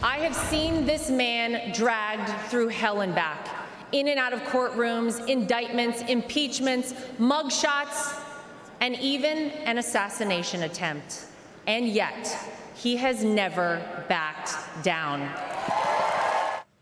I have seen this man dragged through hell and back, in and out of courtrooms, indictments, impeachments, mugshots, and even an assassination attempt. And yet, he has never backed down.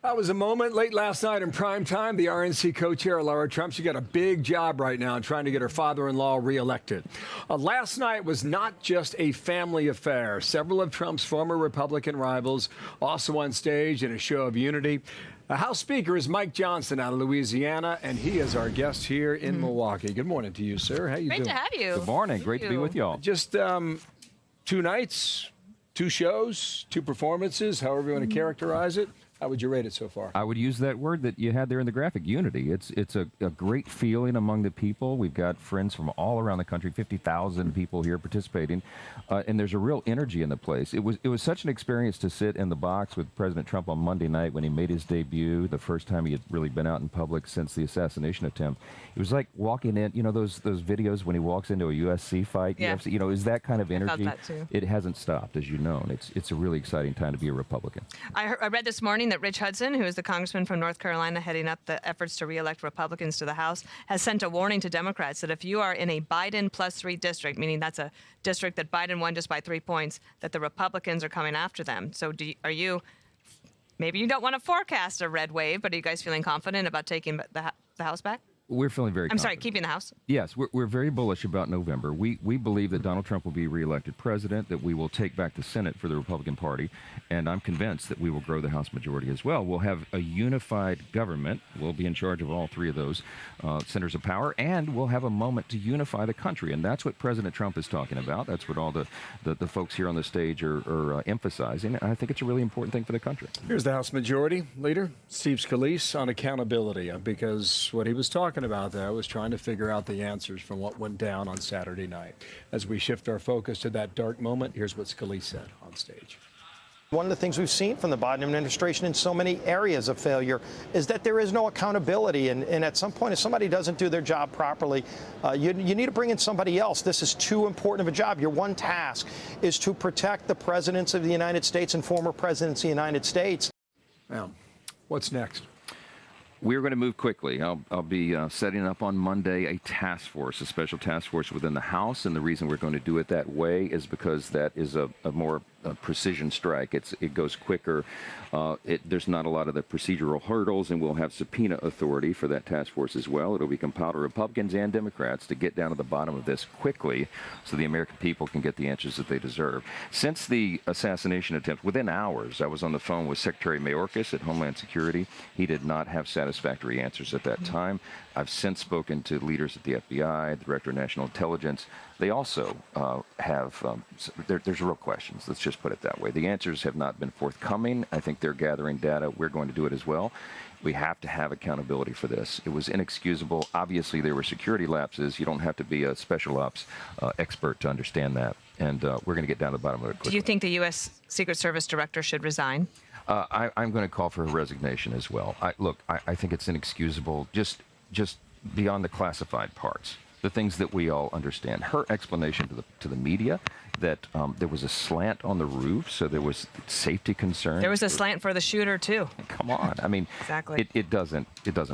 That was a moment late last night in prime time. The RNC co-chair, Lara Trump, she got a big job right now trying to get her father-in-law reelected. Last night was not just a family affair. Several of Trump's former Republican rivals also on stage in a show of unity. The House Speaker is Mike Johnson out of Louisiana, and he is our guest here in Milwaukee. Good morning to you, sir. How you doing? Great to have you. Good morning. Great to be with y'all. Just 2 nights, 2 shows, 2 performances, however you want to characterize it. How would you rate it so far? I would use that word that you had there in the graphic, unity. It's a great feeling among the people. We've got friends from all around the country, 50,000 people here participating, and there's a real energy in the place. It was such an experience to sit in the box with President Trump on Monday night when he made his debut, the first time he had really been out in public since the assassination attempt. It was like walking in, you know, those videos when he walks into a USC fight. Yeah. UFC, you know, is that kind of energy? I felt that too. It hasn't stopped, as you know, and it's a really exciting time to be a Republican. I read this morning that Rich Hudson, who is the congressman from North Carolina heading up the efforts to reelect Republicans to the House, has sent a warning to Democrats that if you are in a Biden +3 district, meaning that's a district that Biden won just by 3 points, that the Republicans are coming after them. So are you, maybe you don't want to forecast a red wave, but are you guys feeling confident about taking the House back? We're feeling very confident. I'm sorry, keeping the House? Yes, we're very bullish about November. We believe that Donald Trump will be reelected president, that we will take back the Senate for the Republican Party, and I'm convinced that we will grow the House majority as well. We'll have a unified government. We'll be in charge of all 3 of those centers of power, and we'll have a moment to unify the country, and that's what President Trump is talking about. That's what all the folks here on the stage are emphasizing, and I think it's a really important thing for the country. Here's the House Majority Leader, Steve Scalise, on accountability, because what he was talking about there was trying to figure out the answers from what went down on Saturday night. As we shift our focus to that dark moment, here's what Scalise said on stage. One of the things we've seen from the Biden administration in so many areas of failure is that there is no accountability. And at some point, if somebody doesn't do their job properly, you need to bring in somebody else. This is too important of a job. Your one task is to protect the presidents of the United States and former presidents of the United States. Now, what's next? We're going to move quickly. I'll be setting up on Monday a task force, a special task force within the House, and the reason we're going to do it that way is because that is a more precision strike. It goes quicker. There's not a lot of the procedural hurdles, and we'll have subpoena authority for that task force as well. It'll be compiled to Republicans and Democrats to get down to the bottom of this quickly so the American people can get the answers that they deserve. Since the assassination attempt, within hours, I was on the phone with Secretary Mayorkas at Homeland Security. He did not have satisfactory answers at that time. I've since spoken to leaders at the FBI, the Director of National Intelligence. They also there's real questions. Let's just put it that way. The answers have not been forthcoming. I think they're gathering data. We're going to do it as well. We have to have accountability for this. It was inexcusable. Obviously, there were security lapses. You don't have to be a special ops expert to understand that. And we're going to get down to the bottom of it quickly. Do you think the U.S. Secret Service director should resign? I'm going to call for her resignation as well. I think it's inexcusable, just beyond the classified parts, the things that we all understand. Her explanation to the media that there was a slant on the roof, so there was safety concerns. There was a slant for the shooter too. Come on, I mean, exactly. It doesn't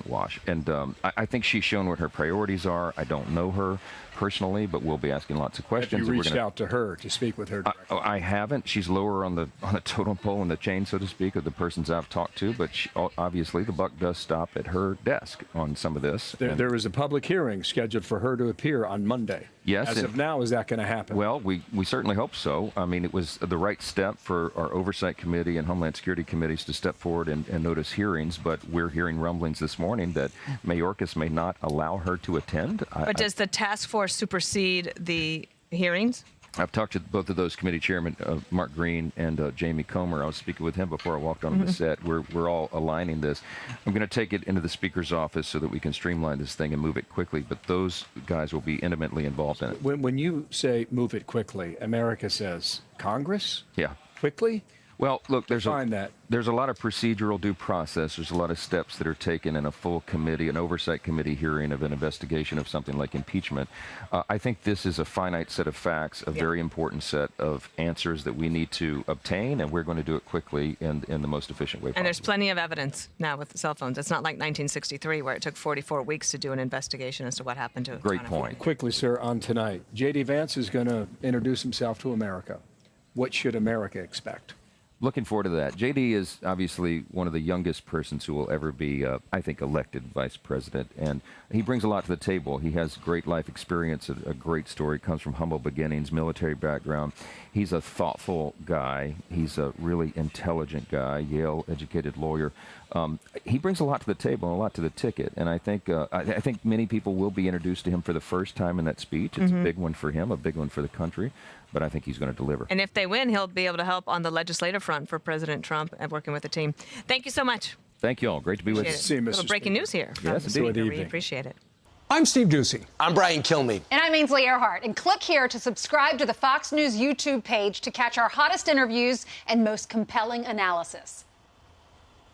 wash. And I think she's shown what her priorities are. I don't know her personally, but we'll be asking lots of questions. Have you reached out to her to speak with her directly? I haven't. She's lower on the totem pole in the chain, so to speak, of the persons I've talked to. But obviously, the buck does stop at her desk on some of this. There is a public hearing scheduled for her to appear on Monday. Yes. As of now, is that going to happen? Well, we certainly hope so. I mean, it was the right step for our Oversight Committee and Homeland Security Committees to step forward and notice hearings, but we're hearing rumblings this morning that Mayorkas may not allow her to attend. But does the task force supersede the hearings? I've talked to both of those committee chairmen, Mark Green and Jamie Comer. I was speaking with him before I walked onto the set. We're all aligning this. I'm going to take it into the Speaker's office so that we can streamline this thing and move it quickly, but those guys will be intimately involved in it. When you say move it quickly, America says Congress? Yeah. Quickly? Well, look, there's Find that. there's a lot of procedural due process. There's a lot of steps that are taken in a full committee, an oversight committee hearing of an investigation of something like impeachment. I think this is a finite set of facts, a very important set of answers that we need to obtain, and we're going to do it quickly in the most efficient way possible. And there's plenty of evidence now with the cell phones. It's not like 1963 where it took 44 weeks to do an investigation as to what happened to Great John F. point. Quickly, sir, on tonight, J.D. Vance is going to introduce himself to America. What should America expect? Looking forward to that. JD is obviously one of the youngest persons who will ever be, I think, elected vice president. And he brings a lot to the table. He has great life experience, a great story, comes from humble beginnings, military background. He's a thoughtful guy. He's a really intelligent guy, Yale-educated lawyer. He brings a lot to the table and a lot to the ticket. And I think many people will be introduced to him for the first time in that speech. It's a big one for him, a big one for the country. But I think he's going to deliver. And if they win, he'll be able to help on the legislative front for President Trump and working with the team. Thank you so much. Thank you all. Great to be with you. See you, Mr. Little breaking Speaker. news here. Yes, From indeed. the Good We evening. appreciate it. I'm Steve Ducey. I'm Brian Kilmeade. And I'm Ainsley Earhart. And click here to subscribe to the Fox News YouTube page to catch our hottest interviews and most compelling analysis.